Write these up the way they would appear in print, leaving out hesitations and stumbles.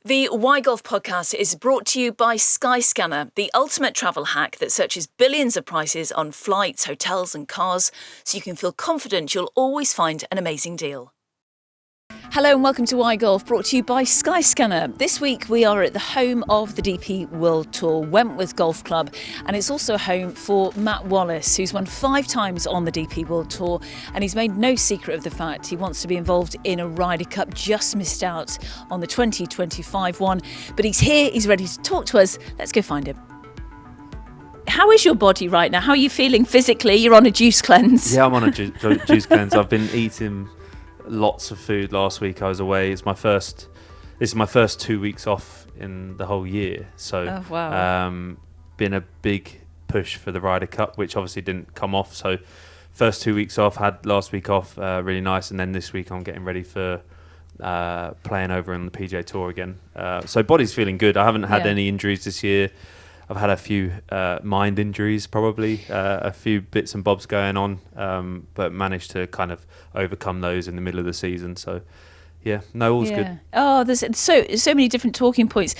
The Why Golf podcast is brought to you by Skyscanner, the ultimate travel hack that searches billions of prices on flights, hotels and cars, so you can feel confident you'll always find an amazing deal. Hello and welcome to Why Golf, brought to you by Skyscanner. This week we are at the home of the DP World Tour, Wentworth Golf Club, and it's also a home for Matt Wallace, who's won 5 times on the DP World Tour, and he's made no secret of the fact he wants to be involved in a Ryder Cup, just missed out on the 2025 one, but he's here, he's ready to talk to us. Let's go find him. How is your body right now? How are you feeling physically? You're on a juice cleanse. Yeah, I'm on a juice cleanse. I've been eating lots of food. Last week I was away. This is my first 2 weeks off in the whole year. So been a big push for the Ryder Cup, which obviously didn't come off. So first 2 weeks off, had last week off, really nice. And then this week I'm getting ready for playing over on the PGA Tour again. So body's feeling good. I haven't had any injuries this year. I've had a few mind injuries, probably a few bits and bobs going on, but managed to kind of overcome those in the middle of the season. So, yeah, no, all's good. Oh, there's so many different talking points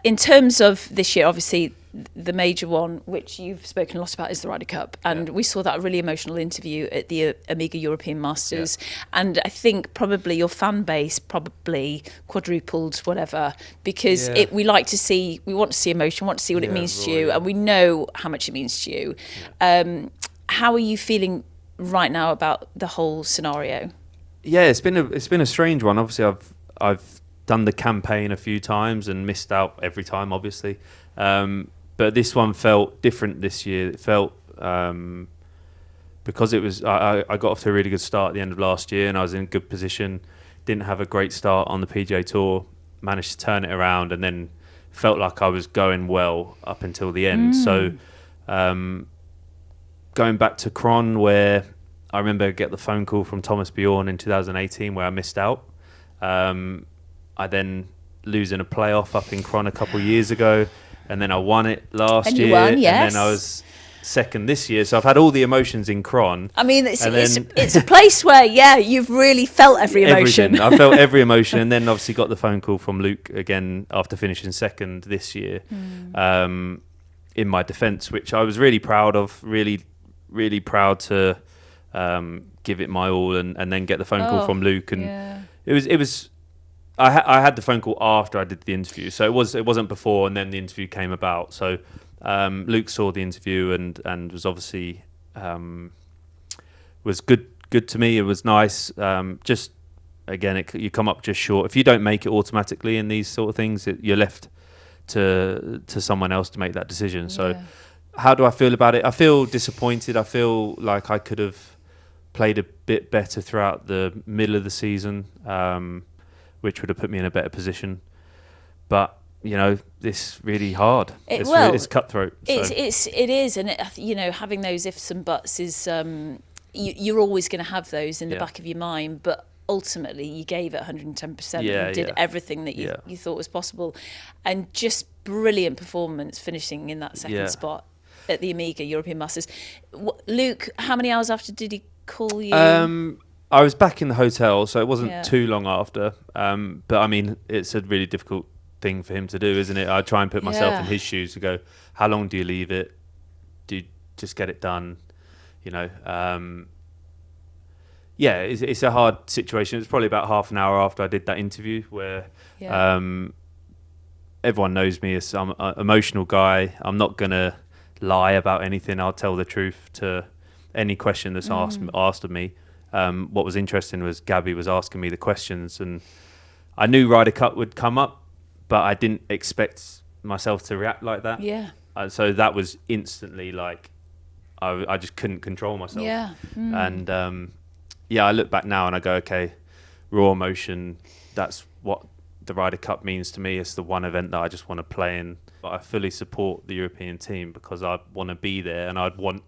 in terms of this year. Obviously, the major one, which you've spoken a lot about, is the Ryder Cup, and we saw that really emotional interview at the Amiga European Masters, and I think probably your fan base probably quadrupled, whatever, because we want to see emotion, want to see what it means to you, and we know how much it means to you. How are you feeling right now about the whole scenario? Yeah, it's been a strange one. Obviously, I've done the campaign a few times and missed out every time, obviously. But this one felt different this year. It felt because it was I got off to a really good start at the end of last year, and I was in a good position. Didn't have a great start on the PGA Tour. Managed to turn it around, and then felt like I was going well up until the end. So going back to Cron, where I remember get the phone call from Thomas Bjorn in 2018 where I missed out. I then losing a playoff up in Cron a couple of years ago. And then I won it last year. Won, yes. And then I was second this year. So I've had all the emotions in Cron. I mean, it's a place where, you've really felt every emotion. Everything. I felt every emotion. And then obviously got the phone call from Luke again after finishing second this year in my defence, which I was really proud of, really, really proud to give it my all and then get the phone call from Luke. And it was. I had the phone call after I did the interview, so it wasn't before, and then the interview came about. So Luke saw the interview and was obviously was good to me. It was nice. Just again, you come up just short. If you don't make it automatically in these sort of things, you're left to someone else to make that decision. So how do I feel about it? I feel disappointed. I feel like I could have played a bit better throughout the middle of the season. Which would have put me in a better position, but this really hard. It's cutthroat. So. It is, and having those ifs and buts is you're always going to have those in the back of your mind. But ultimately, you gave it 110% and did everything that you thought was possible, and just brilliant performance, finishing in that second spot at the Amiga European Masters. Luke, how many hours after did he call you? I was back in the hotel, so it wasn't too long after. But I mean, it's a really difficult thing for him to do, isn't it? I try and put myself in his shoes to go, how long do you leave it? Do you just get it done? It's a hard situation. It's probably about half an hour after I did that interview where everyone knows me as I'm an emotional guy. I'm not going to lie about anything. I'll tell the truth to any question that's asked of me. What was interesting was Gabby was asking me the questions, and I knew Ryder Cup would come up, but I didn't expect myself to react like that. Yeah. So that was instantly like I just couldn't control myself. Yeah. And I look back now and I go, okay, raw emotion. That's what the Ryder Cup means to me. It's the one event that I just want to play in. But I fully support the European team because I want to be there, and I'd want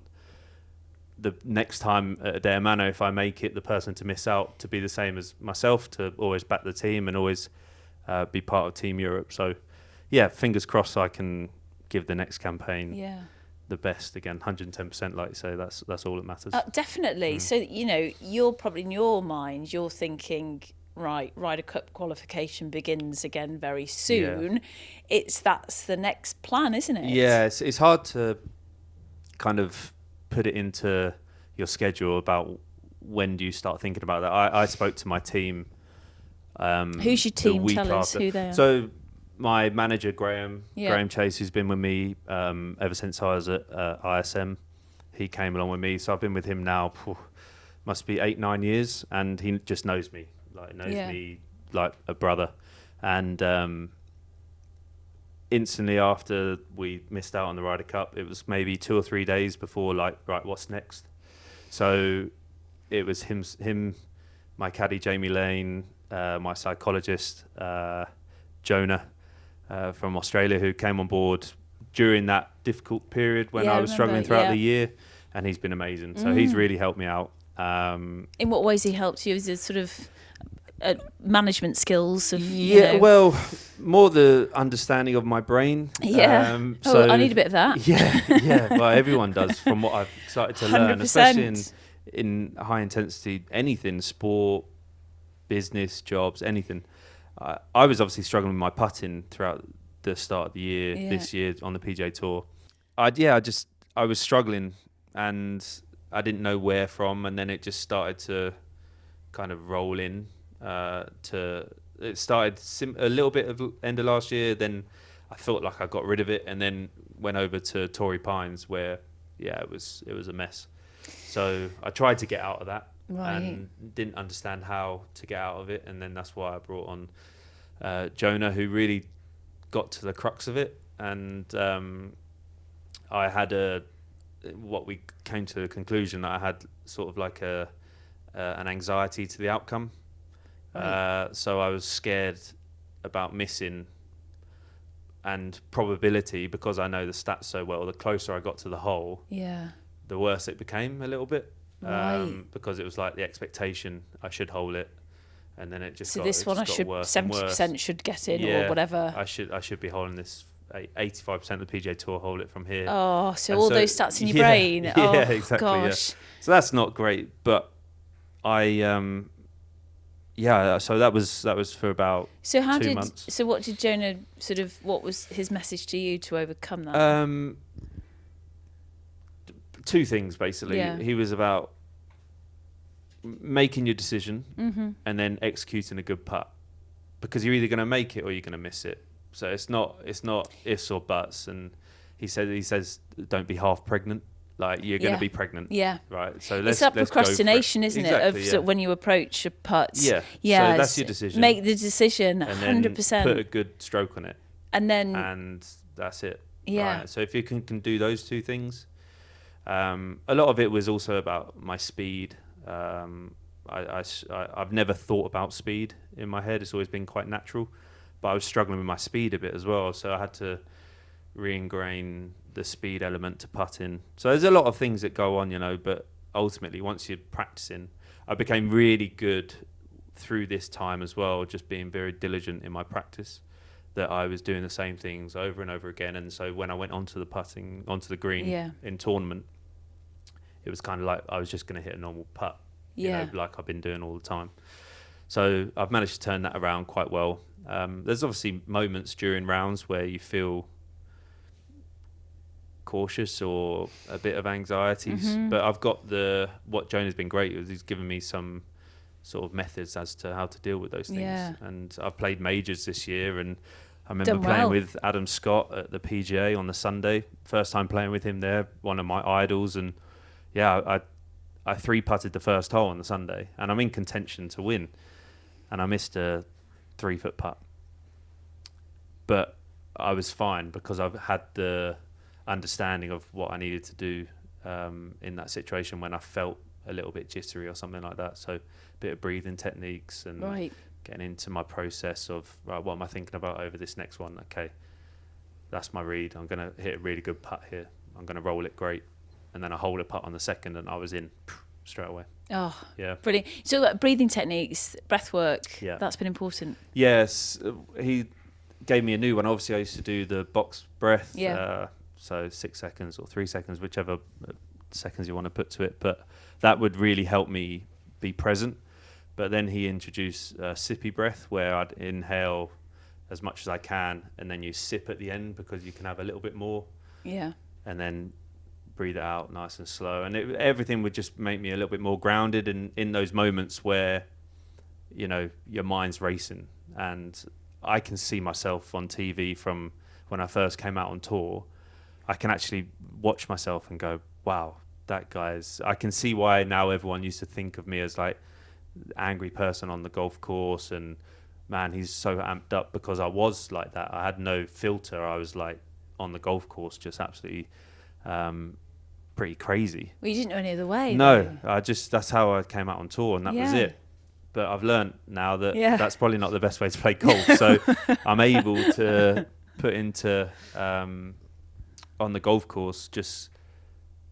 the next time at Adare Manor, if I make it, the person to miss out to be the same as myself, to always back the team and always be part of Team Europe. So, fingers crossed I can give the next campaign the best again, 110%, like you say. That's all that matters. Definitely. So, you're probably in your mind, you're thinking, right, Ryder Cup qualification begins again very soon. That's the next plan, isn't it? Yeah, it's hard to kind of put it into your schedule about when do you start thinking about that. I spoke to my team. Who's your team? The week Tell us after. who they are. So my manager, Graham Yeah. Chase, who's been with me ever since I was at ISM, he came along with me. So I've been with him now, must be 8-9 years, and he just knows me, me like a brother. And instantly after we missed out on the Ryder Cup, it was maybe 2 or 3 days before, like, right, what's next? So it was him, my caddy Jamie Lane, my psychologist Jonah from Australia, who came on board during that difficult period when I was struggling throughout the year, and he's been amazing. So he's really helped me out. In what ways he helped you? Is it sort of management skills? Well, more the understanding of my brain. So I need a bit of that. Yeah. Well, everyone does, from what I've started to learn, 100%. especially in high intensity, anything, sport, business, jobs, anything. I was obviously struggling with my putting throughout the start of the year, this year on the PGA Tour. I was struggling, and I didn't know where from, and then it just started to kind of roll in. It started a little bit of end of last year, then I felt like I got rid of it, and then went over to Torrey Pines, where it was a mess. So I tried to get out of that. Right. And didn't understand how to get out of it, and then that's why I brought on Jonah, who really got to the crux of it. And I had what we came to the conclusion that I had sort of like an anxiety to the outcome. Right. So I was scared about missing, and probability, because I know the stats so well. The closer I got to the hole, the worse it became a little bit. Right. Because it was like the expectation I should hold it, and then it just so got, this one I should 70% should get in, or whatever. I should be holding this 85% of the PGA Tour, hold it from here. Oh, so all those stats in your brain. Yeah, exactly. Gosh. Yeah. So that's not great, but I so that was for about 2 months. So what did Jonah what was his message to you to overcome that? Two things, basically. He was about making your decision and then executing a good putt, because you're either going to make it or you're going to miss it. So it's not ifs or buts. And he says don't be half pregnant. Like, you're going to be pregnant. Yeah. Right. So it's that procrastination, isn't it? Of when you approach a putt. Yeah. Yeah. So that's your decision. Make the decision. And 100%. Then put a good stroke on it. And that's it. Yeah. Right? So if you can do those two things. A lot of it was also about my speed. I've never thought about speed in my head. It's always been quite natural, but I was struggling with my speed a bit as well. So I had to re-ingrain the speed element to putting. So there's a lot of things that go on, but ultimately, once you're practicing, I became really good through this time as well, just being very diligent in my practice, that I was doing the same things over and over again. And so when I went onto the green in tournament, it was kind of like I was just going to hit a normal putt, like I've been doing all the time. So I've managed to turn that around quite well. There's obviously moments during rounds where you feel cautious or a bit of anxieties, but I've got what Jonah's been great is he's given me some sort of methods as to how to deal with those things. And I've played majors this year, and I remember playing with Adam Scott at the PGA on the Sunday. First time playing with him there, one of my idols. And I 3-putted the first hole on the Sunday, and I'm in contention to win. And I missed a 3-foot putt. But I was fine because I've had the understanding of what I needed to do in that situation when I felt a little bit jittery or something like that. So a bit of breathing techniques and getting into my process of, right, what am I thinking about over this next one? Okay, that's my read. I'm going to hit a really good putt here. I'm going to roll it great. And then I hold a putt on the second, and I was in straight away. Oh, yeah. Brilliant. So breathing techniques, breath work, that's been important. Yes. He gave me a new one. Obviously, I used to do the box breath. So 6 seconds or 3 seconds, whichever seconds you want to put to it. But that would really help me be present. But then he introduced sippy breath, where I'd inhale as much as I can, and then you sip at the end because you can have a little bit more. Yeah. And then breathe it out nice and slow. And everything would just make me a little bit more grounded in those moments where, you know, your mind's racing. And I can see myself on TV from when I first came out on tour. I can actually watch myself and go, wow, that guy's... I can see why now everyone used to think of me as like angry person on the golf course, and man, he's so amped up, because I was like that. I had no filter. I was like on the golf course just absolutely pretty crazy. Well, you didn't know any other way. No, that's how I came out on tour, and that was it. But I've learned now that that's probably not the best way to play golf. So I'm able to put into on the golf course, just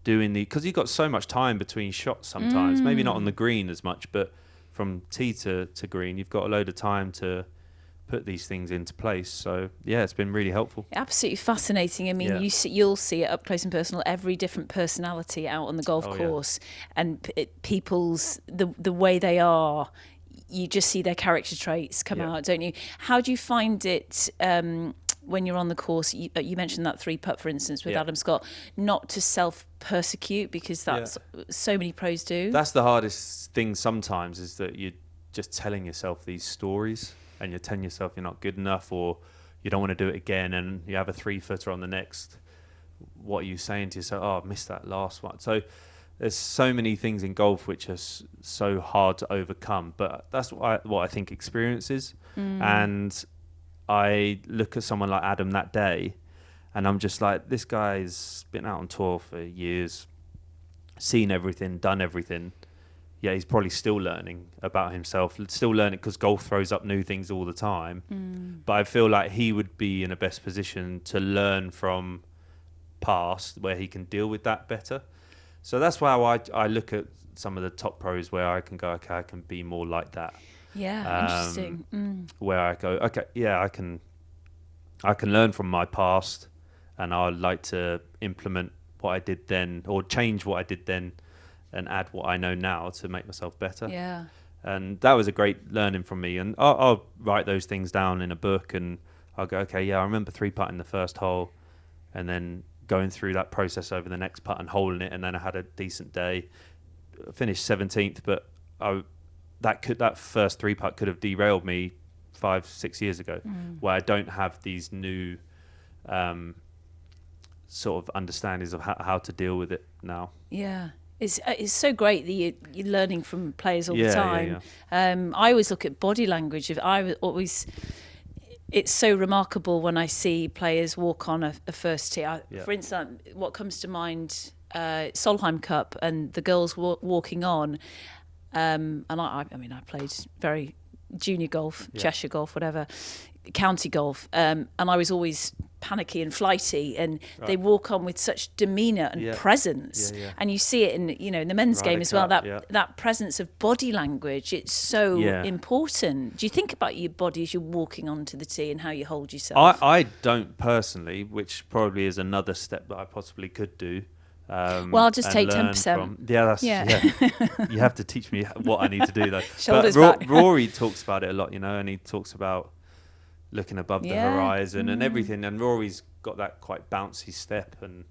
doing because you've got so much time between shots sometimes. Maybe not on the green as much, but from tee to green, you've got a load of time to put these things into place. So yeah, it's been really helpful. Absolutely fascinating. I mean, you'll see it up close and personal, every different personality out on the golf course, and people's the way they are. You just see their character traits come out, don't you? How do you find it when you're on the course? You mentioned that 3-putt, for instance, with Adam Scott, not to self-persecute, because that's so many pros do. That's the hardest thing sometimes, is that you're just telling yourself these stories, and you're telling yourself you're not good enough, or you don't want to do it again, and you have a 3-footer on the next. What are you saying to yourself? Oh, I missed that last one. So there's so many things in golf which are so hard to overcome, but that's what I think experience is. And I look at someone like Adam that day, and I'm just like, this guy's been out on tour for years, seen everything, done everything. Yeah, he's probably still learning about himself, still learning, because golf throws up new things all the time. But I feel like he would be in a best position to learn from past, where he can deal with that better. So that's why I look at some of the top pros, where I can go, okay, I can be more like that. Yeah, interesting. Where I go, okay, yeah, I can learn from my past, and I'd like to implement what I did then, or change what I did then, and add what I know now to make myself better. Yeah. And that was a great learning from me. And I'll write those things down in a book, and I'll go, okay, yeah, I remember 3-putting the first hole, and then going through that process over the next putt and holding it, and then I had a decent day, finished 17th, but that first 3-putt could have derailed me 5-6 years ago, where I don't have these new sort of understandings of how to deal with it now. Yeah. It's so great that you're learning from players all the time. I always look at body language. It's so remarkable when I see players walk on a first tee. For instance, what comes to mind, Solheim Cup and the girls walking on. And I mean, I played very junior golf, Cheshire golf, whatever, county golf. And I was always panicky and flighty, and they walk on with such demeanour and presence. And you see it in the men's Ryder game as well, Cup, that presence of body language. It's so important. Do you think about your body as you're walking onto the tee and how you hold yourself? I don't personally, which probably is another step that I possibly could do. Well, I'll just take 10%. You have to teach me what I need to do though. Shoulders back. Rory talks about it a lot, and he talks about looking above the horizon and everything. And Rory's got that quite bouncy step, and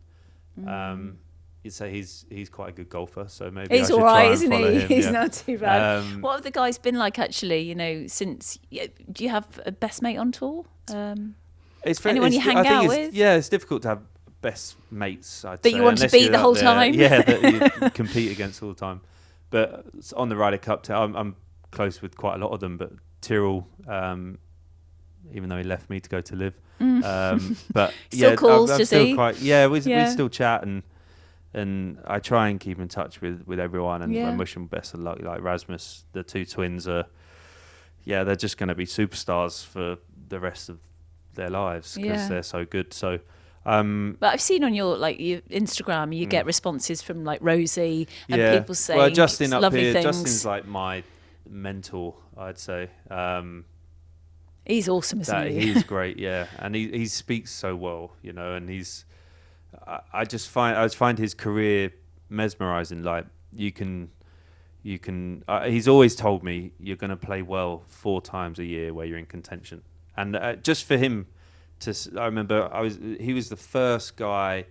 you'd say he's quite a good golfer. So maybe he's I should all right, try and isn't follow he? him. He's not too bad. What have the guys been like actually? Since do you have a best mate on tour? Anyone you hang out with? Yeah, it's difficult to have best mates, I'd that say, you want to beat the whole time. Yeah, that you compete against all the time. But on the Ryder Cup, I'm close with quite a lot of them. But Tyrrell, even though he left me to go to live, but still calls I'm to still see. we still chat, and I try and keep in touch with everyone, and wish them best of luck. Like Rasmus, the two twins are, they're just going to be superstars for the rest of their lives because they're so good. So. But I've seen on your Instagram, you get responses from like Rosie and people saying lovely things. Justin's like my mentor, I'd say. He's awesome, isn't he? He's great, and he speaks so well, and I just find his career mesmerising. Like you can you can. He's always told me you're going to play well 4 times a year where you're in contention, and just for him I remember he was the first guy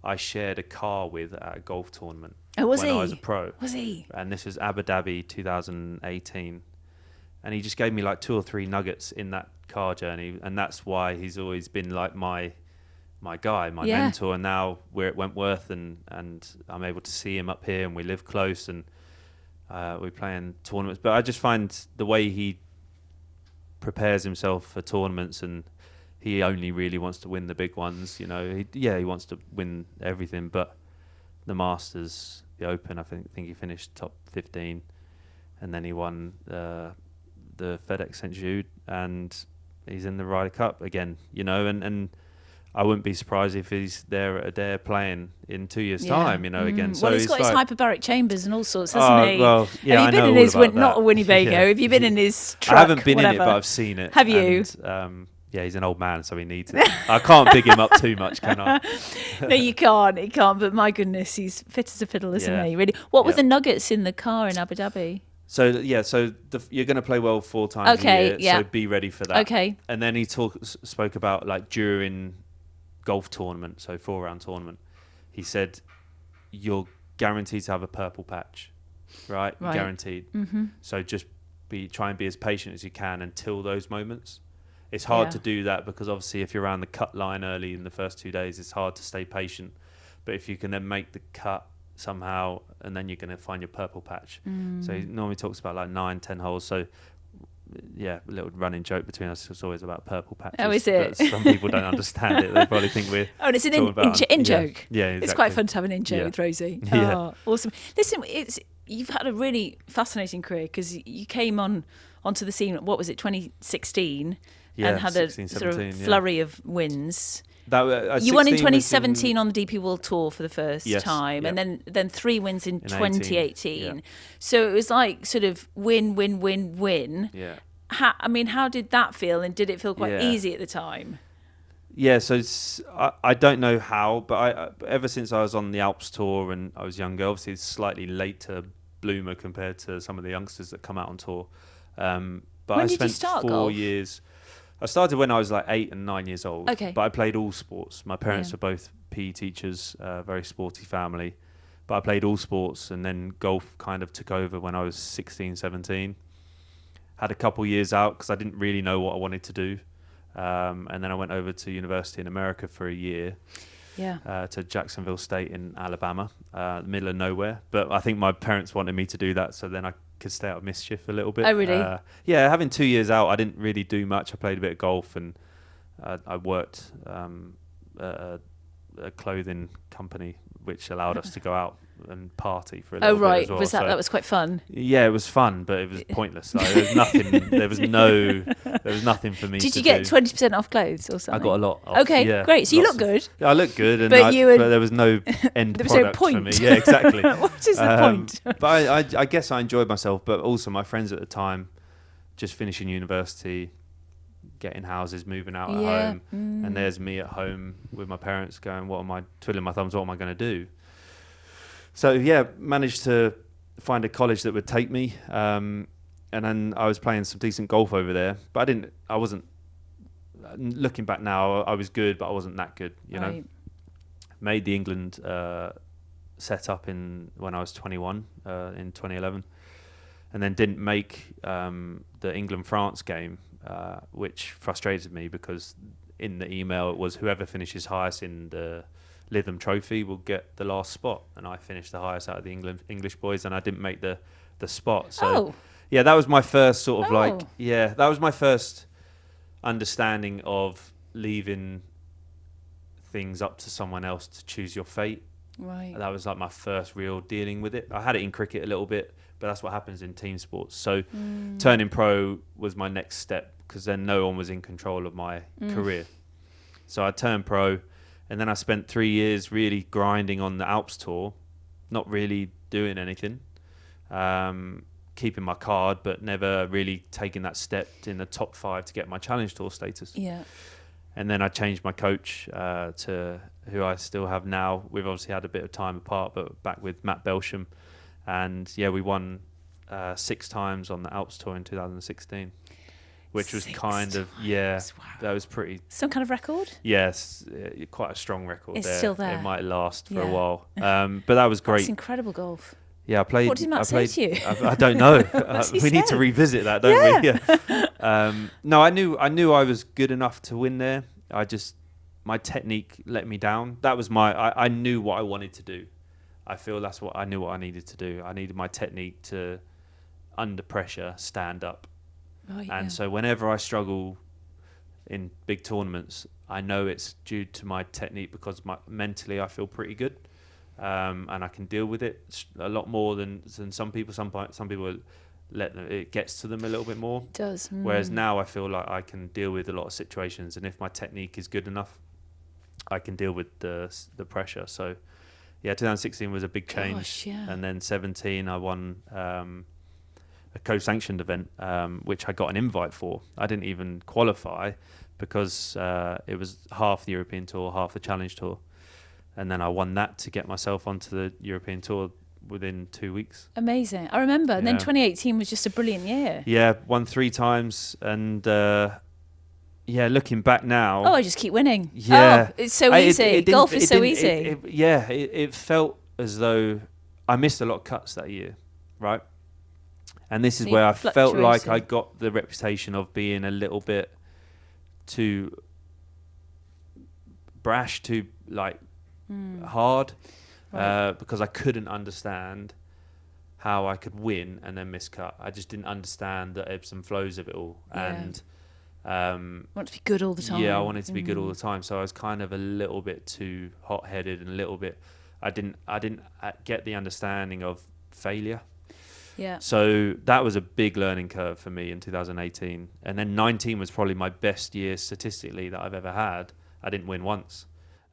I shared a car with at a golf tournament. Oh, was when he? I was a pro. Was he? And this was Abu Dhabi 2018, and he just gave me like 2 or 3 nuggets in that car journey, and that's why he's always been like my guy, my mentor. And now we're at Wentworth, and I'm able to see him up here, and we live close, and we play in tournaments. But I just find the way he prepares himself for tournaments, and he only really wants to win the big ones. You know, he wants to win everything, but the Masters, the Open, I think he finished top 15, and then he won the FedEx St. Jude, and he's in the Ryder Cup again. You know, and I wouldn't be surprised if he's there at Adare playing in 2 years' time, you know, again. So well, he's got his hyperbaric chambers and all sorts, hasn't he? Well, yeah, have you been in his not a Winnebago? Have you been in his truck? I haven't been in it, but I've seen it. Have you? And, yeah, he's an old man, so he needs it. I can't big him up too much, can I? No, you can't. He can't. But my goodness, he's fit as a fiddle, isn't he? Really. What were the nuggets in the car in Abu Dhabi? So you're going to play well 4 times a year. So be ready for that. Okay. And then he spoke about like during golf tournament, so 4-round tournament. He said you're guaranteed to have a purple patch, right? Guaranteed. Mm-hmm. So just try and be as patient as you can until those moments. It's hard to do that because obviously if you're around the cut line early in the first 2 days, it's hard to stay patient. But if you can then make the cut somehow, and then you're going to find your purple patch. So he normally talks about like 9-10 holes. So yeah, a little running joke between us is always about purple patches. Oh, is it? But some people don't understand it. They probably think we're and it's an in joke. Yeah, exactly. It's quite fun to have an in joke with Rosie. Yeah. Oh, awesome. Listen, you've had a really fascinating career because you came onto the scene, what was it, 2016? And had 16, a sort 17, of flurry of wins. You won in 2017 on the DP World Tour for the first time, yep. and then 3 wins in 2018. Yeah. So it was like sort of win. Yeah. How did that feel, and did it feel quite easy at the time? Yeah, so I don't know how, but ever since I was on the Alps tour and I was younger, obviously it's slightly later bloomer compared to some of the youngsters that come out on tour. But when I did spent you start 4 golf? years. I started when I was like 8 and 9 years old. Okay. But I played all sports. My parents were both PE teachers, very sporty family. But I played all sports, and then golf kind of took over when I was 16, 17. Had a couple years out because I didn't really know what I wanted to do. And then I went over to university in America for a year. To Jacksonville State in Alabama, the middle of nowhere. But I think my parents wanted me to do that, so then I could stay out of mischief a little bit. Oh, really? Having 2 years out, I didn't really do much. I played a bit of golf, and I worked at a clothing company, which allowed us to go out and party for a little bit as well. Was that was quite fun? Yeah, it was fun, but it was pointless. Like, there was nothing. There was nothing for me. Did you get 20% off clothes or something? I got a lot. Okay, great. So you look good. Yeah, I look good, and but there was no end there was product no point for me. Yeah, exactly. What is the point? But I guess I enjoyed myself. But also my friends at the time, just finishing university, getting houses, moving out at home, and there's me at home with my parents going, "What am I twiddling my thumbs? What am I going to do?" So managed to find a college that would take me, and then I was playing some decent golf over there. But I wasn't. Looking back now, I was good, but I wasn't that good. You know, made the England set up when I was 21 in 2011, and then didn't make the England-France game, which frustrated me because in the email it was whoever finishes highest in the Lytham Trophy will get the last spot, and I finished the highest out of the English boys, and I didn't make the spot. So that was my first sort of that was my first understanding of leaving things up to someone else to choose your fate. Right. That was like my first real dealing with it. I had it in cricket a little bit, but that's what happens in team sports. So turning pro was my next step because then no one was in control of my career. So I turned pro, and then I spent 3 years really grinding on the Alps tour, not really doing anything, keeping my card, but never really taking that step in the top 5 to get my Challenge Tour status. Yeah. And then I changed my coach to who I still have now. We've obviously had a bit of time apart, but back with Matt Belsham. And we won 6 times on the Alps Tour in 2016, which was 6 kind of, times. Wow. that was pretty, Some kind of record? yes, quite a strong record It's there. still there. It might last for a Yeah. while. But that was great. That's incredible golf. Yeah, I played. What did Matt say to you? I don't know. What's he we need to say? revisit that, don't we? Yeah. No, I knew I was good enough to win there. My technique let me down. That was I knew what I wanted to do. I feel that's what I knew what I needed to do. I needed my technique to, under pressure, stand up. Right, And so whenever I struggle in big tournaments, I know it's due to my technique because mentally I feel pretty good. And I can deal with it a lot more than some people. Some people it gets to them a little bit more. It does. Whereas now I feel like I can deal with a lot of situations, and if my technique is good enough, I can deal with the pressure. So, yeah, 2016 was a big change. Gosh, yeah. And then 17, I won a co-sanctioned event, which I got an invite for. I didn't even qualify because it was half the European Tour, half the Challenge Tour. And then I won that to get myself onto the European Tour within 2 weeks. Amazing. I remember. And then Yeah. 2018 was just a brilliant year. Yeah, won 3 times. And looking back now. Oh, I just keep winning. Yeah. Oh, it's so easy. Golf is so easy. It felt as though I missed a lot of cuts that year, right? And this is So where I you're felt like fluctuating. I got the reputation of being a little bit too brash, too hard, Right. because I couldn't understand how I could win and then miscut. I just didn't understand the ebbs and flows of it all. Yeah. And Want to be good all the time. yeah, I wanted to be good all the time. So I was kind of a little bit too hot-headed and a little bit. I didn't get the understanding of failure. Yeah. So that was a big learning curve for me in 2018. And then 19 was probably my best year statistically that I've ever had. I didn't win once.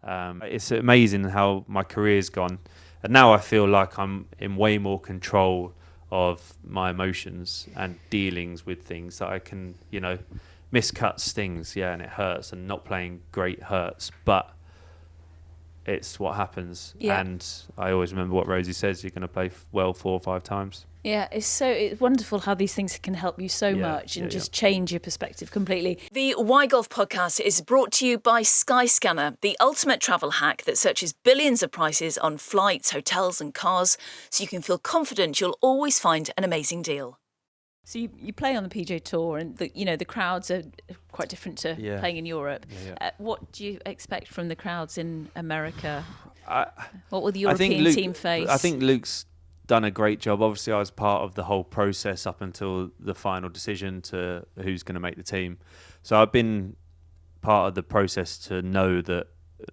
It's amazing how my career's gone. And now I feel like I'm in way more control of my emotions and dealings with things that I can, miscut stings, yeah, and it hurts, and not playing great hurts, but it's what happens. Yeah. And I always remember what Rosie says, you're going to play well 4 or 5 times. Yeah, it's wonderful how these things can help you so much and just change your perspective completely. The Why Golf podcast is brought to you by Skyscanner, the ultimate travel hack that searches billions of prices on flights, hotels and cars, so you can feel confident you'll always find an amazing deal. So you play on the PGA Tour, and the crowds are quite different to playing in Europe. Yeah. What do you expect from the crowds in America? What will the European team face? I think Luke's done a great job. Obviously, I was part of the whole process up until the final decision to who's going to make the team. So I've been part of the process to know that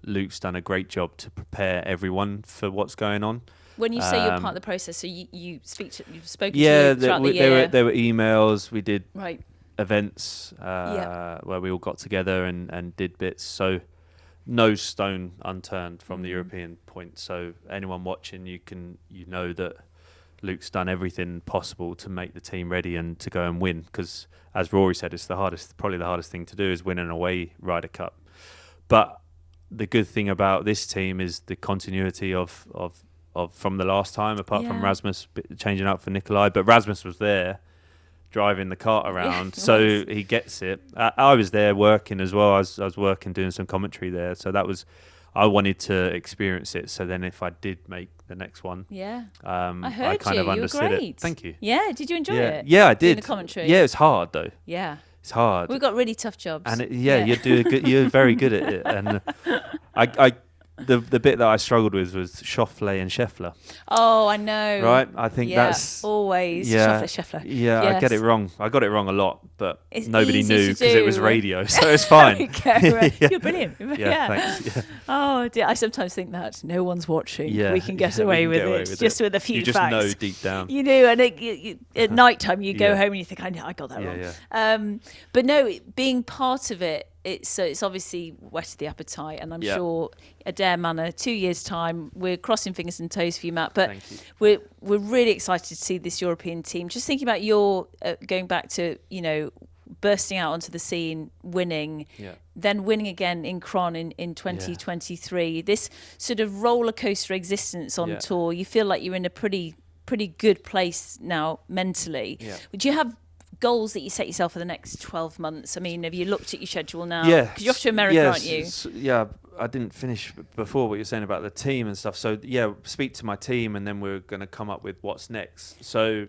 Luke's done a great job to prepare everyone for what's going on. When you say you're part of the process, so you've spoken to throughout the year? There were emails. We did right. events where we all got together and did bits. So no stone unturned from the European point. So anyone watching, you know that Luke's done everything possible to make the team ready and to go and win. Because as Rory said, it's probably the hardest thing to do is win an away Ryder Cup. But the good thing about this team is the continuity of from the last time, apart from Rasmus changing out for Nikolai. But Rasmus was there driving the cart around, so he gets it. I was there working as well. I was working, doing some commentary there. So I wanted to experience it. So then if I did make the next one, I heard I kind of understood you were great. it. Thank you. Yeah, did you enjoy it? Yeah, I did. Doing the commentary. Yeah, it's hard though. Yeah. It's hard. We've got really tough jobs. And you're very good at it. And the bit that I struggled with was Schauffele and Scheffler. Oh, I know. Right? I think that's always Scheffler. Yeah, yes. I get it wrong. I got it wrong a lot, but it's nobody knew because it was radio, so it's fine. You're brilliant. Yeah, thanks. Yeah. Oh, dear. I sometimes think that no one's watching. Yeah, we can get away with it just with a few facts. You just know deep down. You do, and at night time you go home and you think, I got that wrong. Yeah. But no, being part of it, it's obviously whetted the appetite, and I'm sure Adare Manor, 2 years' time, we're crossing fingers and toes for you, Matt. But we're really excited to see this European team. Just thinking about your going back to bursting out onto the scene, winning, then winning again in Cron in 2023. This sort of roller coaster existence on tour. You feel like you're in a pretty pretty good place now mentally. Yeah. Would you have goals that you set yourself for the next 12 months? I mean, have you looked at your schedule now? Yeah. Because you're off to America, aren't you? Yeah, I didn't finish before what you're saying about the team and stuff. So, yeah, speak to my team, and then we're going to come up with what's next. So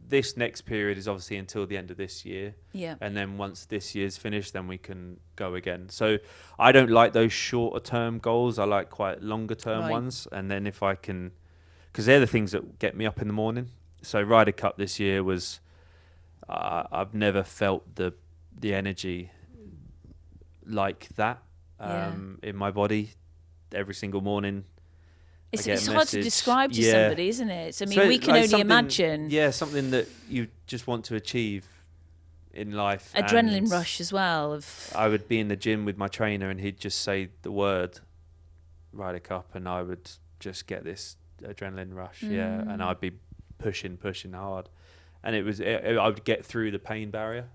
this next period is obviously until the end of this year. Yeah. And then once this year's finished, then we can go again. So I don't like those shorter term goals. I like quite longer term ones. And then if I can, because they're the things that get me up in the morning. So Ryder Cup this year was, I've never felt the energy like that in my body every single morning. It's hard to describe to somebody, isn't it? I mean, so we can only imagine. Yeah, something that you just want to achieve in life. Adrenaline rush as well. I would be in the gym with my trainer, and he'd just say the word Ryder Cup, and I would just get this adrenaline rush. Yeah, and I'd be pushing hard, and I would get through the pain barrier.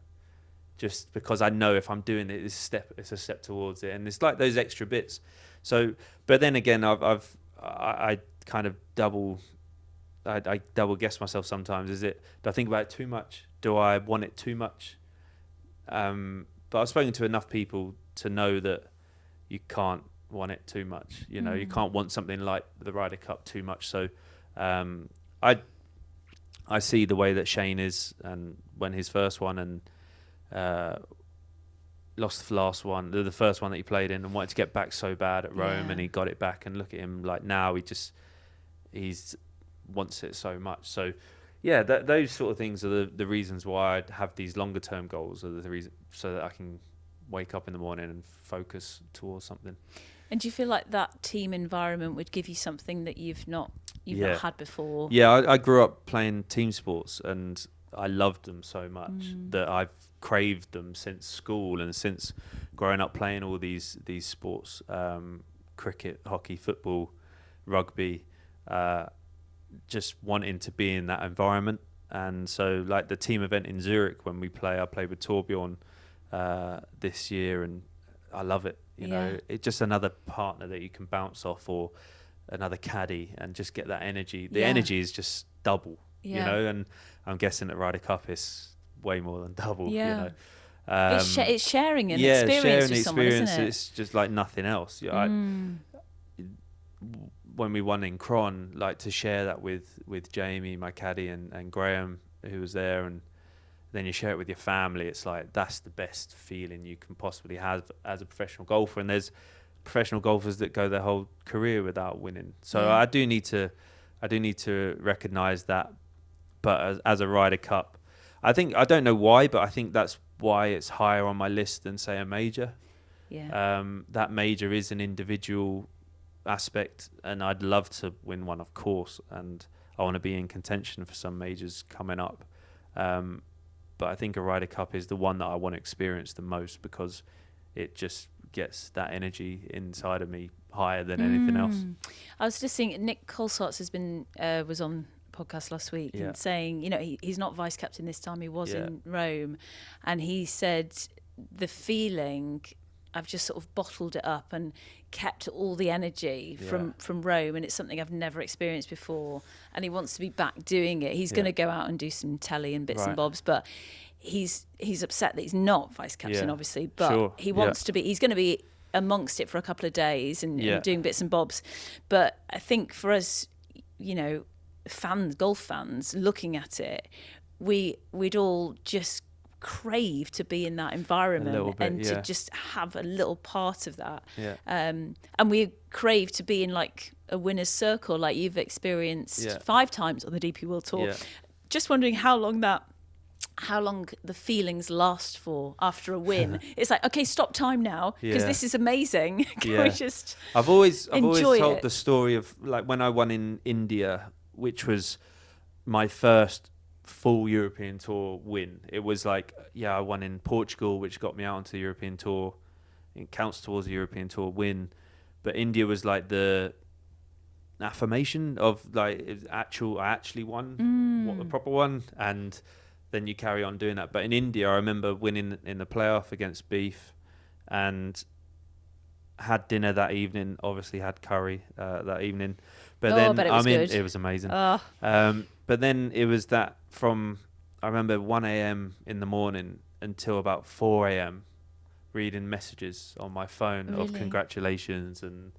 Just because I know if I'm doing it, it's a step towards it, and it's like those extra bits. So, but then again, I kind of double guess myself sometimes. Do I think about it too much? Do I want it too much? But I've spoken to enough people to know that you can't want it too much. You know, you can't want something like the Ryder Cup too much. So, I see the way that Shane is, and when his first one, and lost the last one, the first one that he played in, and wanted to get back so bad at Rome, and he got it back. And look at him, like now he's wants it so much. So yeah, those sort of things are the reasons why I have these longer term goals, are the reason, so that I can wake up in the morning and focus towards something. And do you feel like that team environment would give you something that you've not had before? Yeah, I grew up playing team sports, and I loved them so much that I've craved them since school and since growing up playing all these sports, cricket, hockey, football, rugby, just wanting to be in that environment. And so like the team event in Zurich when I played with Torbjorn this year, and I love it. You know, it's just another partner that you can bounce off, or another caddy, and just get that energy. The energy is just double, you know, and I'm guessing at Ryder Cup it's way more than double, you know. It's sharing an experience with someone, isn't it? It's just like nothing else. When we won in Cron, like to share that with Jamie, my caddy, and Graham, who was there, and then you share it with your family. It's like, that's the best feeling you can possibly have as a professional golfer. And there's professional golfers that go their whole career without winning. So I do need to recognise that. But as a Ryder Cup, I don't know why, but I think that's why it's higher on my list than, say, a major. Yeah. That major is an individual aspect, and I'd love to win one, of course, and I want to be in contention for some majors coming up. But I think a Ryder Cup is the one that I want to experience the most, because it just gets that energy inside of me higher than anything else. I was just thinking, Nick Colsaerts was on podcast last week and saying, you know, he's not vice captain this time, he was in Rome, and he said the feeling, I've just sort of bottled it up and kept all the energy from Rome, and it's something I've never experienced before, and he wants to be back doing it. He's going to go out and do some telly and bits and bobs, but he's upset that he's not vice captain, obviously, but he wants to be. He's going to be amongst it for a couple of days and doing bits and bobs. But I think for us, you know, golf fans looking at it, we'd all just crave to be in that environment and to just have a little part of that. And we crave to be in like a winner's circle, like you've experienced 5 times on the DP World Tour. Just wondering how long the feelings last for after a win. It's like, okay, stop time now, because this is amazing. Can we just I've always told it? the story of like when I won in India, which was my first full European Tour win. It was like, I won in Portugal, which got me out onto the European Tour. It counts towards the European Tour win. But India was like the affirmation of like I actually won, what the proper one, and then you carry on doing that. But in India, I remember winning in the playoff against Beef, and had dinner that evening. Obviously had curry that evening, But I then bet it was good. it was amazing. Oh. But then it was that from, I remember 1 a.m. in the morning until about 4 a.m. reading messages on my phone of Really? congratulations, and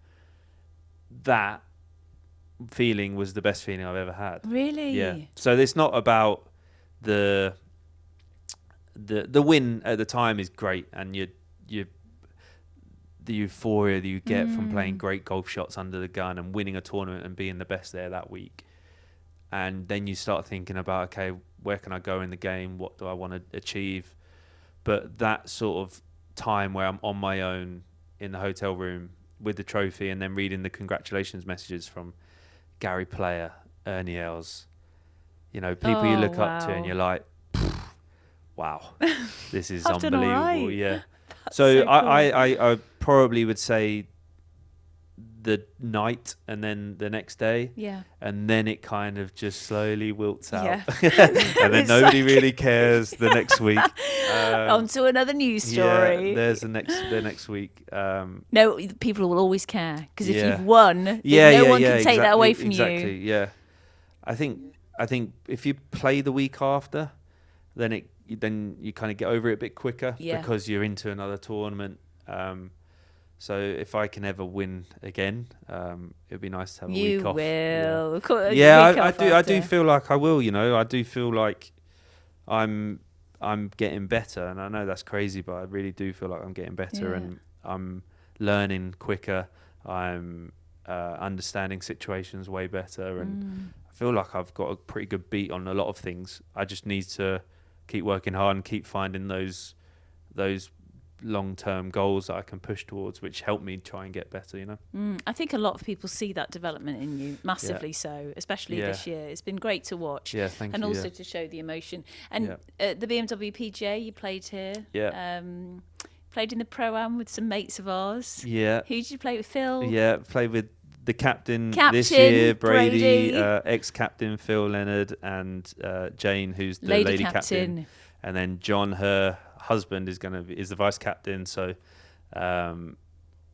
that feeling was the best feeling I've ever had. Really? Yeah. So it's not about the win at the time is great, and you the euphoria that you get from playing great golf shots under the gun and winning a tournament and being the best there that week. And then you start thinking about, okay, where can I go in the game? What do I want to achieve? But that sort of time where I'm on my own in the hotel room with the trophy and then reading the congratulations messages from Gary Player, Ernie Els, people you look up to and you're like, wow, this is I've done unbelievable. all right. Yeah. That's So cool. I probably would say the night and then the next day. Yeah. And then it kind of just slowly wilts out. Yeah. And then nobody really cares the next week. On to another news story. Yeah, there's the next week. No, people will always care because if Yeah. you've won, then no one can take that away from exactly, you. Yeah. I think if you play the week after, then you kind of get over it a bit quicker because you're into another tournament. So if I can ever win again, it'd be nice to have a week off. You will. Yeah, I do feel like I will. I do feel like I'm getting better, and I know that's crazy, but I really do feel like I'm getting better, and I'm learning quicker. I'm understanding situations way better, and I feel like I've got a pretty good beat on a lot of things. I just need to keep working hard and keep finding those long-term goals that I can push towards, which help me try and get better. I think a lot of people see that development in you, massively so, especially this year. It's been great to watch. Yeah, thank you. And also to show the emotion. And the BMW PGA, you played here. Yeah. Played in the Pro-Am with some mates of ours. Yeah. Who did you play with, Phil? Yeah, played with the captain this year, Brady. Ex-captain Phil Leonard, and Jane, who's the lady captain. And then John, her husband, is the vice captain. So, had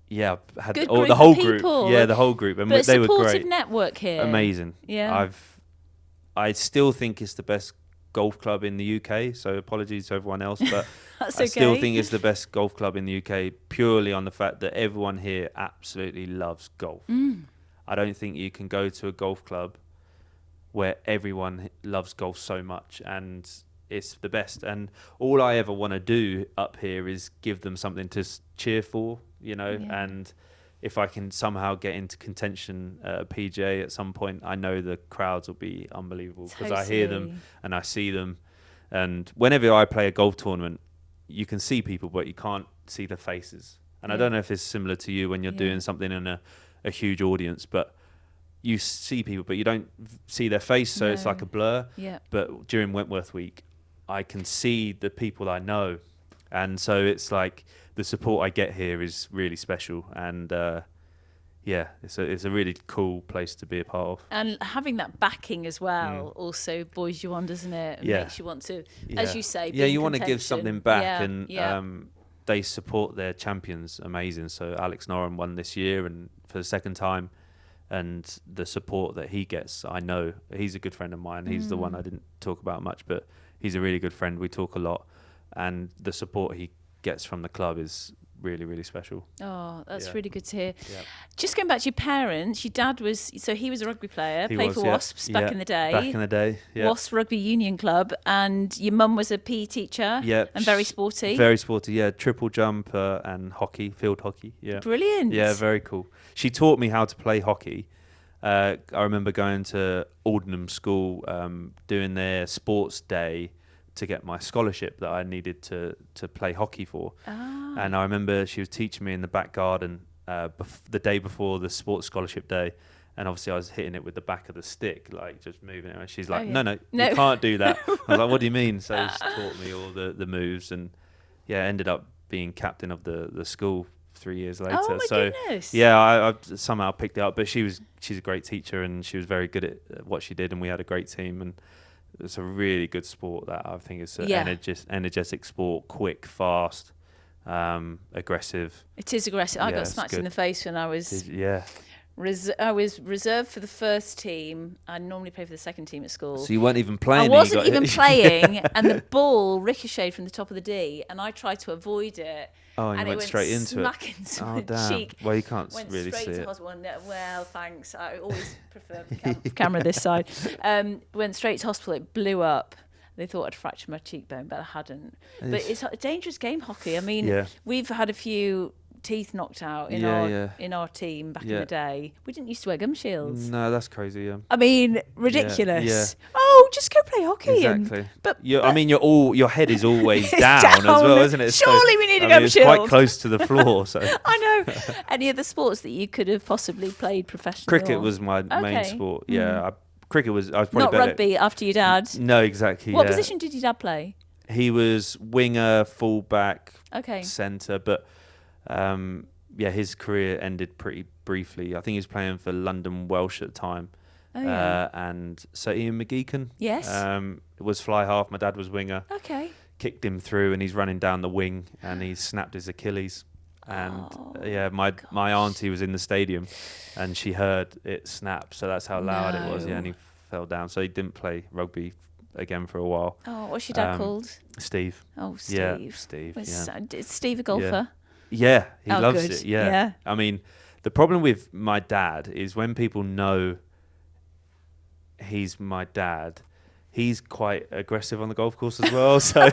the whole group. Yeah, the whole group, and but they were great. Supportive network here. Amazing. Yeah. I still think it's the best golf club in the UK. So apologies to everyone else, but That's I still think it's the best golf club in the UK purely on the fact that everyone here absolutely loves golf. I don't think you can go to a golf club where everyone loves golf so much, and it's the best. And all I ever want to do up here is give them something to cheer for, and if I can somehow get into contention at PGA at some point, I know the crowds will be unbelievable because I hear them and I see them. And whenever I play a golf tournament, you can see people, but you can't see the faces. And I don't know if it's similar to you when you're doing something in a huge audience, but you see people, but you don't see their face, so it's like a blur. Yeah. But during Wentworth week, I can see the people I know. And so it's like the support I get here is really special. And it's a really cool place to be a part of. And having that backing as well also buoys you on, doesn't it? And makes you want to, as you say, be in you want to give contention. something back. And they support their champions amazing. So Alex Noren won this year and for the second time. And the support that he gets, I know he's a good friend of mine. He's the one I didn't talk about much, but he's a really good friend. We talk a lot. And the support he gets from the club is really, really special. Oh, that's really good to hear. Yeah. Just going back to your parents, your dad he was a rugby player, played for Wasps back in the day. Back in the day, yeah. Wasps Rugby Union Club, and your mum was a PE teacher and very sporty. Very sporty, yeah. Triple jump and hockey, field hockey, yeah. Brilliant. Yeah, very cool. She taught me how to play hockey. I remember going to Aldenham School, doing their sports day to get my scholarship that I needed to play hockey for. And I remember she was teaching me in the back garden the day before the sports scholarship day, and obviously I was hitting it with the back of the stick, like just moving it, and she's like, no, you can't do that. I was like, what do you mean? So she taught me all the moves, and ended up being captain of the school 3 years later. Oh my goodness. Yeah, I somehow picked it up, but she's a great teacher, and she was very good at what she did, and we had a great team, and it's a really good sport that I think is an energetic sport, quick, fast, aggressive. It is aggressive. I got smacked in the face when I was I was reserved for the first team. I normally play for the second team at school. So you weren't even playing. I wasn't even playing, and the ball ricocheted from the top of the D, and I tried to avoid it. Oh, and it went straight into it. Smack into my cheek. Well, you can't went really straight see to it. hospital. Well, thanks. I always prefer the camera this side. Went straight to hospital. It blew up. They thought I'd fractured my cheekbone, but I hadn't. But it's a dangerous game, hockey. I mean, we've had a few teeth knocked out in our team back in the day. We didn't used to wear gum shields. No, that's crazy. I mean, ridiculous. Oh, just go play hockey. Exactly. I mean, your head is always down as well, isn't it? Surely we need a gum shield. It's quite close to the floor. So I know. Any other sports that you could have possibly played professionally? Cricket was my main sport. Yeah, I was probably not better rugby after your dad. No, exactly. What position did your dad play? He was winger, fullback, okay, centre, but his career ended pretty briefly. I think he was playing for London Welsh at the time. Oh, yeah. And so Ian McGeechan. Yes. Was fly half. My dad was winger. Okay. Kicked him through, and he's running down the wing, and he snapped his Achilles. And my auntie was in the stadium, and she heard it snap. So that's how loud it was. Yeah, and he fell down. So he didn't play rugby again for a while. Oh, what's your dad called? Steve. Oh, Steve. Yeah, Steve. Is Steve a golfer? Yeah, he loves good. it. Yeah. I mean, the problem with my dad is when people know he's my dad, he's quite aggressive on the golf course as well. So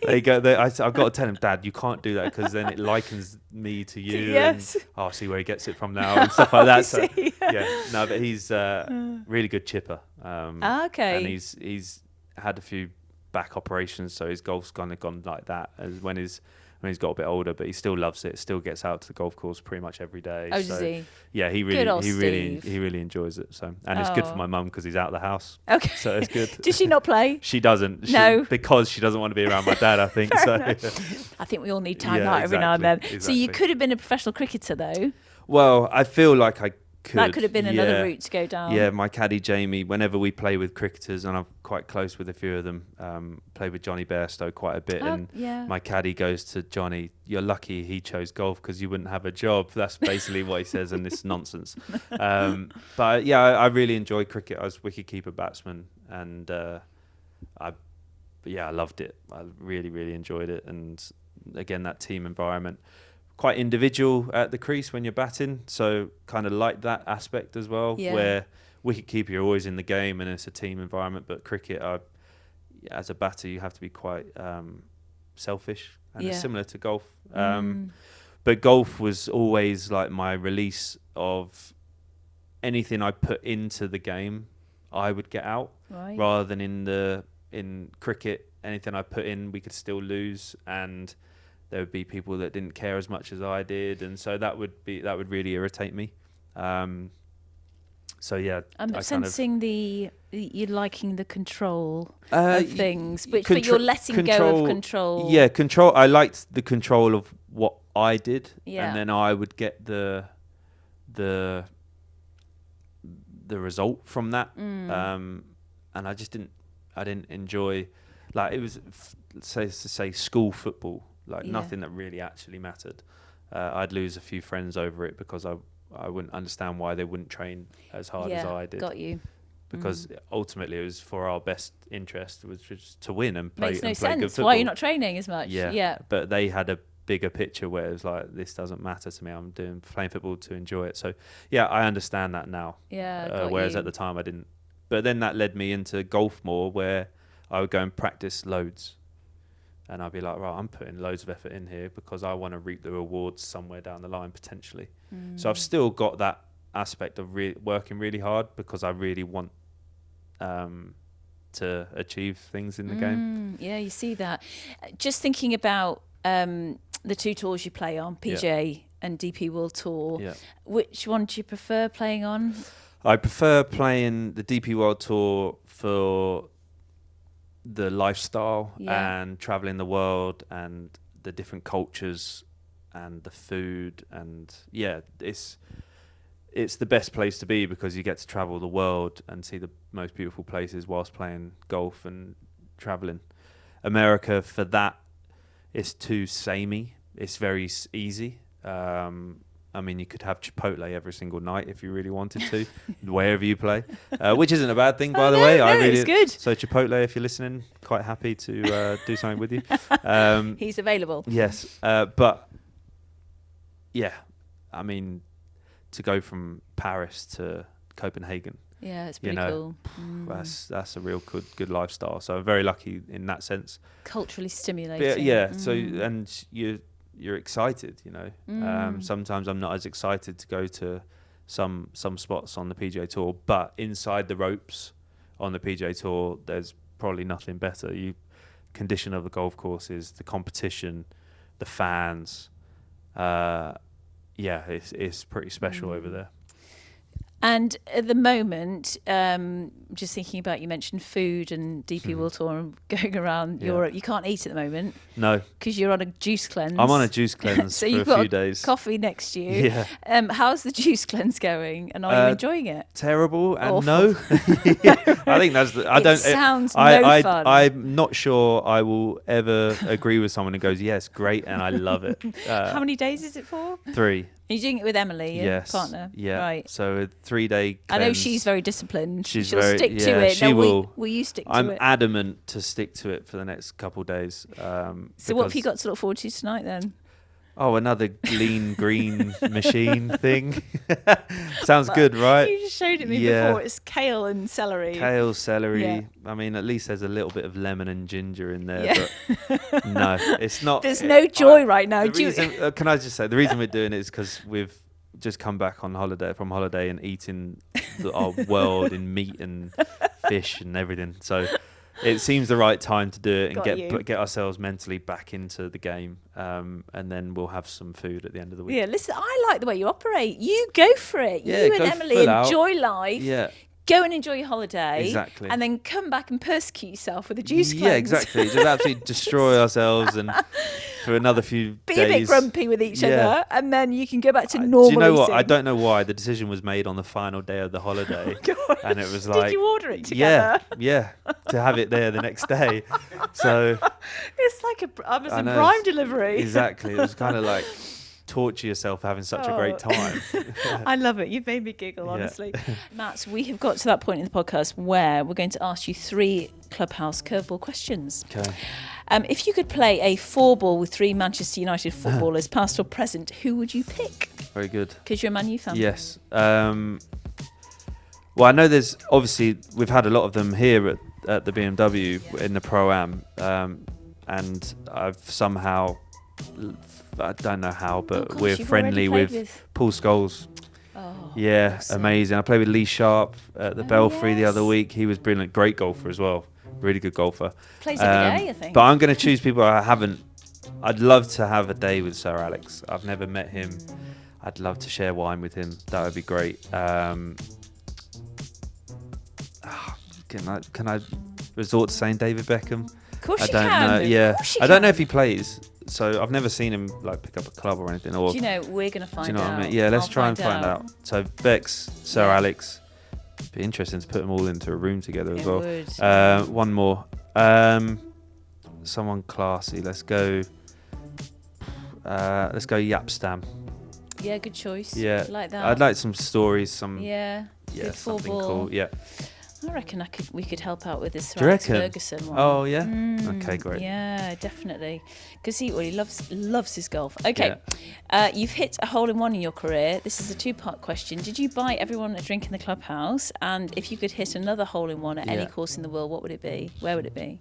they go. I've got to tell him, Dad, you can't do that because then it likens me to you. Yes. And, I'll see where he gets it from now and stuff like that. So no, but he's really good chipper. Okay. And he's had a few back operations, so his golf's kind of gone like that as when he's got a bit older, but he still loves it. Still gets out to the golf course pretty much every day. Oh, does he? Yeah, he really enjoys it. So, and it's good for my mum because he's out of the house. Okay, so it's good. Does she not play? She doesn't. No, because she doesn't want to be around my dad. I think so. I think we all need time out every now and then. Exactly. So you could have been a professional cricketer, though. Well, I feel like I could. That could have been another route to go down. Yeah, my caddy Jamie, whenever we play with cricketers, and I'm quite close with a few of them, played with Johnny Bairstow quite a bit, and my caddy goes to Johnny, you're lucky he chose golf because you wouldn't have a job. That's basically what he says, and it's nonsense. But yeah, I really enjoyed cricket. I was wicketkeeper batsman, and I loved it. I really, really enjoyed it, and again, that team environment. Quite individual at the crease when you're batting, so kind of like that aspect as well, where wicketkeeper you're always in the game and it's a team environment, but cricket, as a batter, you have to be quite selfish, and it's similar to golf. But golf was always like my release of anything I put into the game, I would get out, rather than in cricket, anything I put in, we could still lose, and there would be people that didn't care as much as I did, and so that would really irritate me. So yeah, I'm sensing you're liking the control of things, but you're letting go of control. Yeah, control. I liked the control of what I did, and then I would get the result from that. And I just didn't enjoy, like, it was say school football. Like nothing that really actually mattered. I'd lose a few friends over it because I wouldn't understand why they wouldn't train as hard as I did. Got you. Because ultimately it was for our best interest, was just to win and play. Makes no and play sense. Good football. Why you're not training as much? Yeah. But they had a bigger picture where it was like, this doesn't matter to me. I'm playing football to enjoy it. So yeah, I understand that now. Yeah. Whereas at the time I didn't. But then that led me into golf more, where I would go and practice loads. And I'd be like, right, I'm putting loads of effort in here because I want to reap the rewards somewhere down the line potentially. So I've still got that aspect of working really hard because I really want to achieve things in the game. Yeah, you see that. Just thinking about the two tours you play on, PGA and DP World Tour, which one do you prefer playing on? I prefer playing the DP World Tour for the lifestyle and traveling the world and the different cultures and the food, and it's the best place to be because you get to travel the world and see the most beautiful places whilst playing golf and traveling. America, for that, it's too samey. It's very easy. I mean, you could have Chipotle every single night if you really wanted to, wherever you play, which isn't a bad thing, by the way. No, it's good. So Chipotle, if you're listening, quite happy to do something with you. He's available. Yes, but yeah, I mean, to go from Paris to Copenhagen, yeah, it's pretty cool. That's a real good lifestyle. So I'm very lucky in that sense. Culturally stimulating. Yeah. So and you're excited, you know. Sometimes I'm not as excited to go to some spots on the PGA Tour, but inside the ropes on the PGA Tour, there's probably nothing better. Condition of the golf courses, the competition, the fans. It's pretty special over there. And at the moment, just thinking about, you mentioned food and DP World Tour and going around Europe. You can't eat at the moment. No. Because you're on a juice cleanse. I'm on a juice cleanse so for you've a few got days. Coffee next to you. Yeah. How's the juice cleanse going? And are you enjoying it? Terrible and Awful. no. I think that's the. Sounds no fun. I'm not sure I will ever agree with someone who goes, yes, great, and I love it. How many days is it for? 3. Are you doing it with Emily, your partner? Yeah. Right. So a 3-day cleanse. I know she's very disciplined. She'll very, stick to it. She will. Will you stick to I'm it? adamant to stick to it for the next couple of days. So what have you got to look forward to tonight then? Oh, another lean green machine thing. Sounds good, right? You just showed it me before. It's kale and celery. Kale, celery. Yeah. I mean, at least there's a little bit of lemon and ginger in there. But no, it's not. There's no joy right now. Can I just say, the reason we're doing it is because we've just come back from holiday and eating our world in meat and fish and everything. So it seems the right time to do it and get ourselves mentally back into the game, and then we'll have some food at the end of the week. Yeah, listen, I like the way you operate. You go for it. Yeah, you and Emily enjoy life. Yeah. Go and enjoy your holiday. Exactly. And then come back and persecute yourself with a juice cleanse. Yeah, exactly. Just absolutely destroy ourselves and for another few days. Be a bit grumpy with each other, and then you can go back to normal Do you know what? eating. I don't know why. The decision was made on the final day of the holiday. And it was like... Did you order it together? Yeah, to have it there the next day. So... It's like Amazon Prime delivery. Exactly. It was kind of like... torture yourself having such a great time. I love it. You've made me giggle, honestly. Matt, we have got to that point in the podcast where we're going to ask you 3 Clubhouse curveball questions. Okay. If you could play a 4-ball with 3 Manchester United footballers, past or present, who would you pick? Very good. Because you're a Man U fan. Yes. Well, I know there's obviously we've had a lot of them here at the BMW in the Pro-Am, and I've somehow, I don't know how, but we're friendly with Paul Scholes. Oh, yeah, awesome. Amazing. I played with Lee Sharp at the Belfry the other week. He was brilliant, great golfer as well, really good golfer. Plays every day, I think. But I'm going to choose people I haven't. I'd love to have a day with Sir Alex. I've never met him. I'd love to share wine with him. That would be great. Can I resort to saying David Beckham? Of course I you don't can. know. Yeah, Of course you I don't can. know if he plays. So I've never seen him like pick up a club or anything. Or Do you know, we're going to find out. do you know what I mean? Yeah, let's try and find out. So Bex, Sir Alex. Be interesting to put them all into a room together as well. Would. One more. Someone classy. Let's go. Yapstam. Yeah, good choice. Yeah, Like that. I'd like some stories. Yeah. Good something football. cool. Yeah. I reckon we could help out with this Do you Alex reckon? Ferguson one. Oh yeah. Okay, great. Yeah, definitely. Because he loves his golf. Okay, you've hit a hole in one in your career. This is a 2-part question. Did you buy everyone a drink in the Clubhouse? And if you could hit another hole in one at any course in the world, what would it be? Where would it be?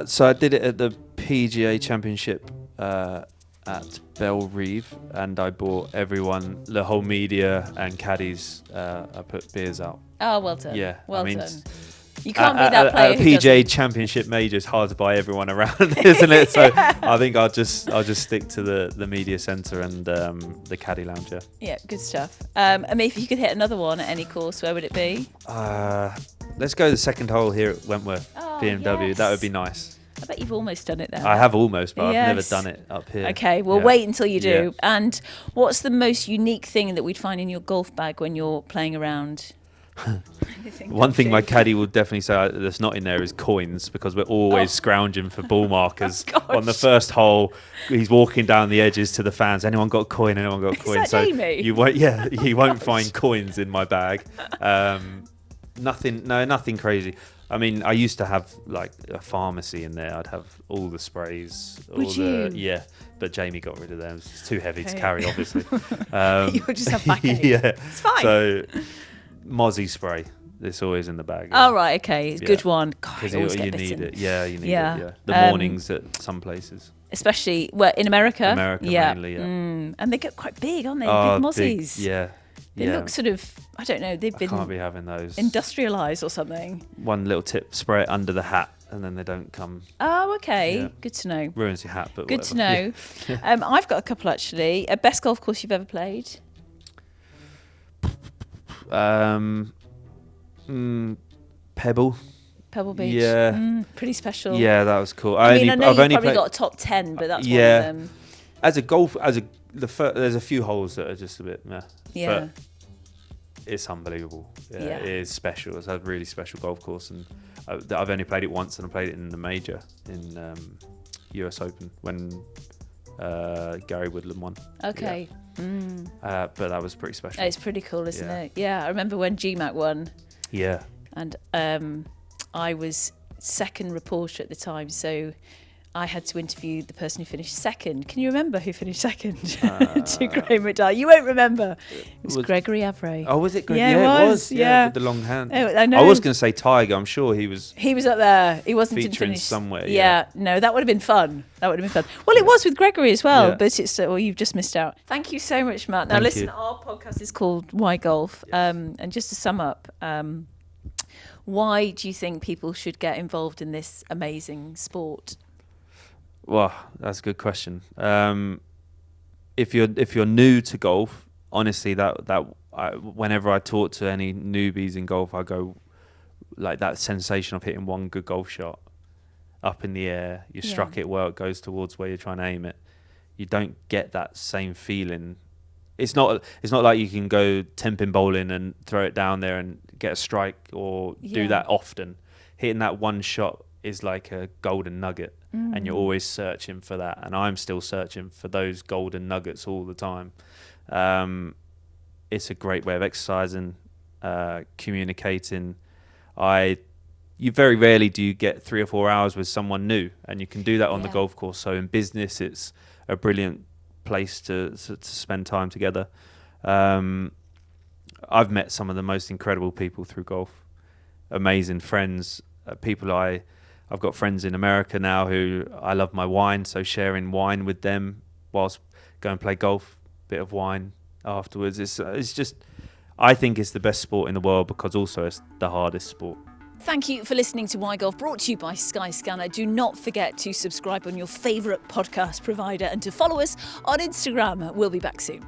So I did it at the PGA Championship at Belrive, and I bought everyone, the whole media and caddies. I put beers out. Oh, well done. Yeah, well I mean, done. You can't be that player. A PGA Championship major is hard to buy everyone around, isn't it? So I think I'll just stick to the media centre and the caddy lounge. Yeah, good stuff. I mean, if you could hit another one at any course, where would it be? Let's go the second hole here at Wentworth BMW. Yes. That would be nice. I bet you've almost done it then. I have almost, but I've never Yes. done it up here. Okay, well, wait until you do. And what's the most unique thing that we'd find in your golf bag when you're playing around? One thing my caddy will definitely say that's not in there is coins, because we're always scrounging for ball markers. On the first hole, he's walking down the edges to the fans. Anyone got a coin? Anyone got a coin? Is that Jamie? You won't. Yeah, you won't find coins in my bag. Nothing crazy. I mean, I used to have like a pharmacy in there. I'd have all the sprays. Would you? Yeah, but Jamie got rid of them. It's too heavy to carry, obviously. You'll just have backache. Yeah, it's fine. So, Mozzie spray. It's always in the bag. Oh, right, okay. It's a good one. God, Because I always you get need bitten. it. Yeah, you need Yeah. it. Yeah. The mornings at some places. Especially, in America? Mainly, yeah. And they get quite big, aren't they? Oh, big mozzies. Yeah. They look sort of, I don't know, they've been Can't be having those. industrialised or something. One little tip, spray it under the hat and then they don't come. Oh, okay. Yeah. Good to know. Ruins your hat, but Good whatever. to know. I've got a couple, actually. Best golf course you've ever played? Pebble. Pebble Beach. Yeah. Pretty special. Yeah, that was cool. I know I've you've only probably played, got a top 10, but that's yeah. one of them. As a golf, there's a few holes that are just a bit meh. Yeah. But it's unbelievable. Yeah, Yeah. It is special. It's a really special golf course, and I've only played it once, and I played it in the major in US Open when Gary Woodland won. Okay. But that was pretty special. It's pretty cool, isn't Yeah. it? Yeah, I remember when GMAC won. Yeah. And I was second reporter at the time, so I had to interview the person who finished second. Can you remember who finished second to Graham McDowell? You won't remember. It was Gregory Avray. Oh, was it Gregory? Yeah, it was. Yeah. With the long hand. I know. I was going to say Tiger. I'm sure he was. He was up there. He wasn't featuring finished somewhere. Yeah, no, that would have been fun. Well, it was with Gregory as well, Yeah. but it's you've just missed out. Thank you so much, Matt. Now, Thank listen, you. our podcast is called Why Golf, and just to sum up, why do you think people should get involved in this amazing sport? Well, that's a good question. If you're new to golf, honestly, whenever I talk to any newbies in golf, I go like that sensation of hitting one good golf shot up in the air. You struck it well, it goes towards where you're trying to aim it. You don't get that same feeling. It's not like you can go 10-pin bowling and throw it down there and get a strike or do that often. Hitting that one shot is like a golden nugget, and you're always searching for that. And I'm still searching for those golden nuggets all the time. It's a great way of exercising, communicating. You very rarely do you get 3 or 4 hours with someone new, and you can do that on the golf course. So in business, it's a brilliant place to spend time together. I've met some of the most incredible people through golf. Amazing friends, I've got friends in America now who I love my wine, so sharing wine with them whilst going and play golf, bit of wine afterwards. It's just, I think it's the best sport in the world because also it's the hardest sport. Thank you for listening to Why Golf, brought to you by Skyscanner. Do not forget to subscribe on your favourite podcast provider and to follow us on Instagram. We'll be back soon.